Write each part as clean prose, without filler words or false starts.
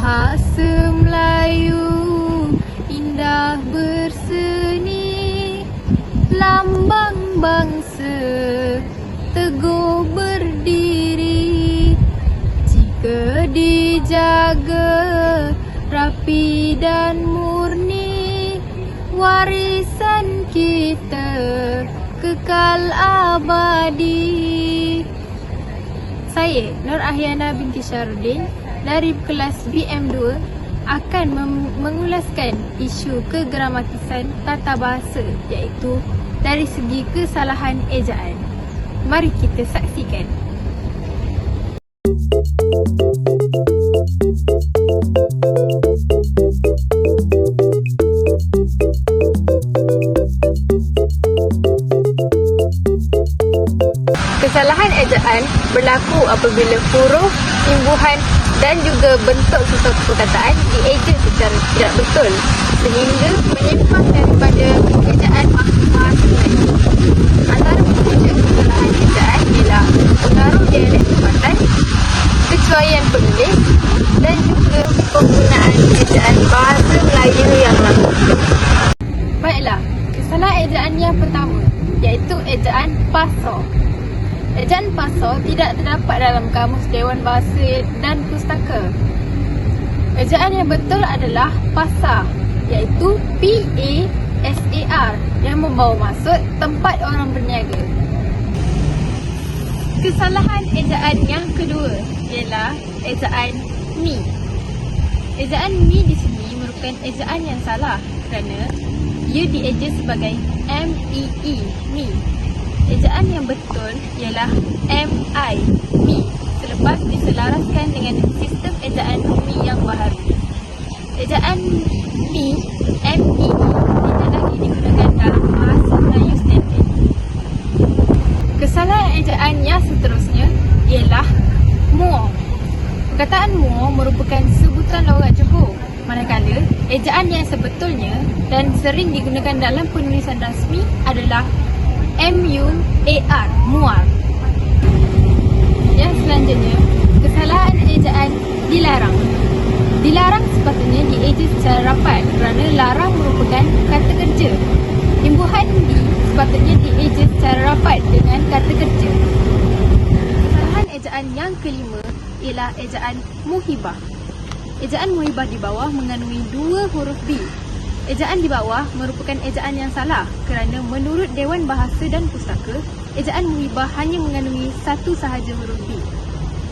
Bahasa Melayu indah berseni, lambang bangsa teguh berdiri. Jika dijaga rapi dan murni, warisan kita kekal abadi. Saya Nur Ahyana binti Syarudin dari kelas BM2 akan mengulaskan isu kegramatiksan tata bahasa, iaitu dari segi kesalahan ejaan. Mari kita saksikan. Kesalahan ejaan berlaku apabila huruf, imbuhan dan juga bentuk sesuatu perkataan dieja secara tidak betul sehingga menyimpang daripada ejaan bahasa Melayu. Antara punca kesalahan ejaan ialah pengaruh dialek tempatan, kecuaian penulis dan juga penggunaan ejaan bahasa Melayu yang lalu. Baiklah, kesalahan ejaan yang pertama iaitu ejaan pasar. Ejaan pasar tidak terdapat dalam Kamus Dewan Bahasa dan Pustaka. Ejaan yang betul adalah pasar, iaitu PASAR yang membawa maksud tempat orang berniaga. Kesalahan ejaan yang kedua ialah ejaan mi. Ejaan mi di sini merupakan ejaan yang salah kerana ia dieja sebagai MEE, mi. Ejaan yang betul ialah MI, mi, selepas diselaraskan dengan sistem ejaan mi yang baharu. Ejaan mi, ME, tidak lagi digunakan dalam bahasa Melayu standard. Kesalahan ejaan yang seterusnya ialah muar. Perkataan muar merupakan sebutan logat Johor, manakala ejaan yang sebetulnya dan sering digunakan dalam penulisan rasmi adalah MUAR, muar. Yang selanjutnya, kesalahan ejaan dilarang. Dilarang sepatutnya dieja secara rapat kerana larang merupakan kata kerja. Imbuhan di sepatutnya dieja secara rapat dengan kata kerja. Kesalahan ejaan yang kelima ialah ejaan muhibah. Ejaan muhibah di bawah mengandungi dua huruf B. Ejaan di bawah merupakan ejaan yang salah kerana menurut Dewan Bahasa dan Pustaka, ejaan muhibah hanya mengandungi satu sahaja huruf B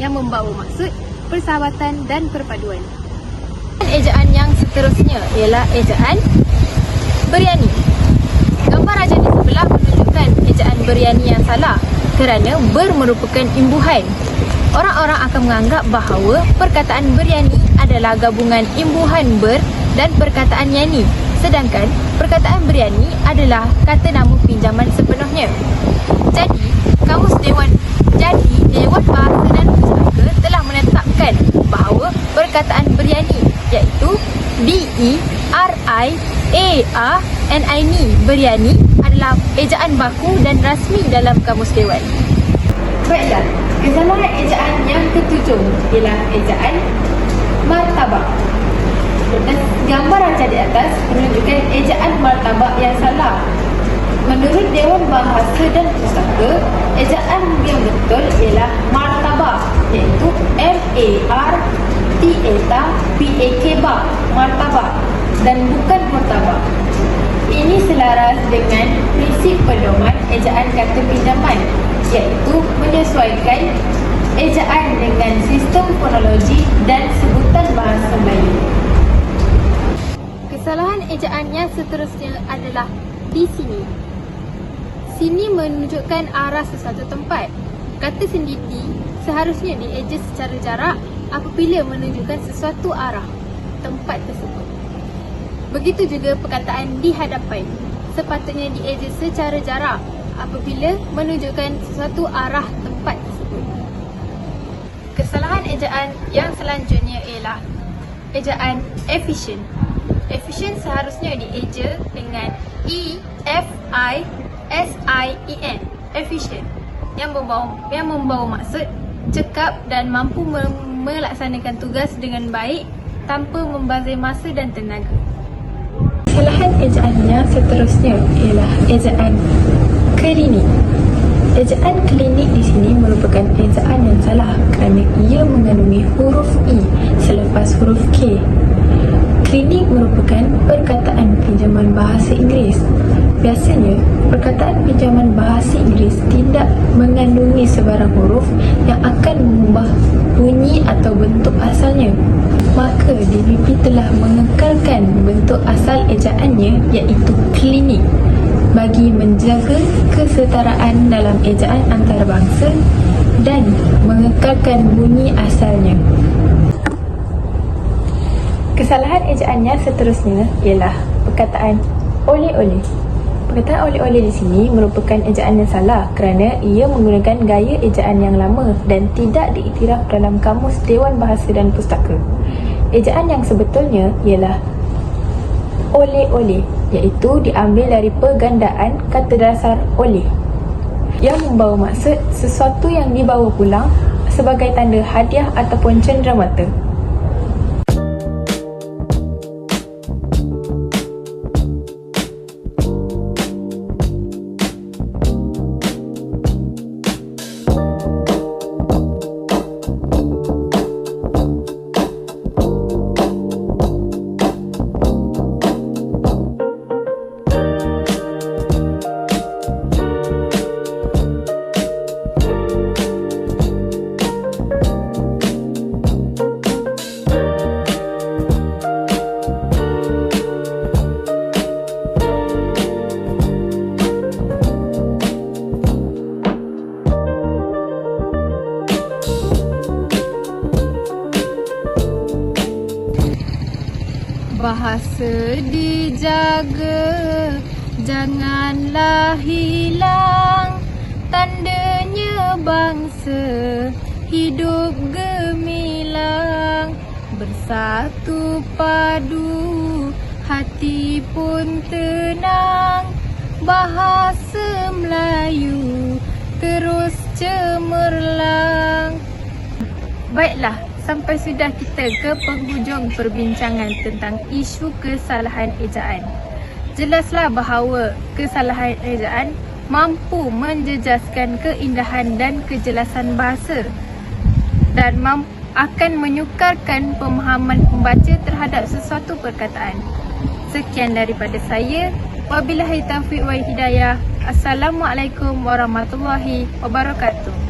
yang membawa maksud persahabatan dan perpaduan. Ejaan yang seterusnya ialah ejaan beriani. Gambar raja di sebelah menunjukkan ejaan beriani yang salah kerana ber merupakan imbuhan. Orang-orang akan menganggap bahawa perkataan beriani adalah gabungan imbuhan ber dan perkataan yani, sedangkan perkataan beriani adalah kata nama pinjaman sepenuhnya. Jadi, Dewan Bahasa dan Pustaka telah menetapkan bahawa perkataan beriani iaitu BERIANI, beriani adalah ejaan baku dan rasmi dalam Kamus Dewan. Baiklah, kesalahan ejaan yang ketujuh ialah ejaan martabak. Gambar raja di atas menunjukkan ejaan martabak yang salah. Menurut Dewan Bahasa dan Pustaka, ejaan yang betul ialah martabak, iaitu MARTABAK, martabak, dan bukan martabak. Ini selaras dengan prinsip pedoman ejaan kata pinjaman, iaitu menyesuaikan ejaan dengan sistem fonologi dan sebutan bahasa Melayu. Kesalahan ejaan yang seterusnya adalah di sini. Sini menunjukkan arah sesuatu tempat. Kata sendiri seharusnya dieja secara jarak apabila menunjukkan sesuatu arah tempat tersebut. Begitu juga perkataan di hadapan, sepatutnya dieja secara jarak apabila menunjukkan sesuatu arah tempat tersebut. Kesalahan ejaan yang selanjutnya ialah ejaan efisien. Efisien seharusnya dieja dengan EFISIEN, efisien, yang membawa maksud cekap dan mampu melaksanakan tugas dengan baik tanpa membazir masa dan tenaga. Kesalahan ejaan yang seterusnya ialah ejaan klinik. Ejaan klinik di sini merupakan ejaan yang salah kerana ia mengandungi huruf I selepas huruf K. Klinik merupakan perkataan pinjaman bahasa Inggeris. Biasanya, perkataan pinjaman bahasa Inggeris tidak mengandungi sebarang huruf yang akan mengubah bunyi atau bentuk asalnya. Maka DBP telah mengekalkan bentuk asal ejaannya iaitu klinik bagi menjaga kesetaraan dalam ejaan antarabangsa dan mengekalkan bunyi asalnya. Kesalahan ejaan yang seterusnya ialah perkataan oleh-oleh. Perkataan oleh-oleh di sini merupakan ejaan yang salah kerana ia menggunakan gaya ejaan yang lama dan tidak diiktiraf dalam Kamus Dewan Bahasa dan Pustaka. Ejaan yang sebetulnya ialah oleh-oleh, iaitu diambil dari pergandaan kata dasar oleh yang membawa maksud sesuatu yang dibawa pulang sebagai tanda hadiah ataupun cenderamata. Bahasa dijaga, janganlah hilang, tandanya bangsa hidup gemilang. Bersatu padu, hati pun tenang, bahasa Melayu terus cemerlang. Baiklah, sampai sudah kita ke penghujung perbincangan tentang isu kesalahan ejaan. Jelaslah bahawa kesalahan ejaan mampu menjejaskan keindahan dan kejelasan bahasa dan akan menyukarkan pemahaman pembaca terhadap sesuatu perkataan. Sekian daripada saya. Wabillahi taufiq wal hidayah. Assalamualaikum warahmatullahi wabarakatuh.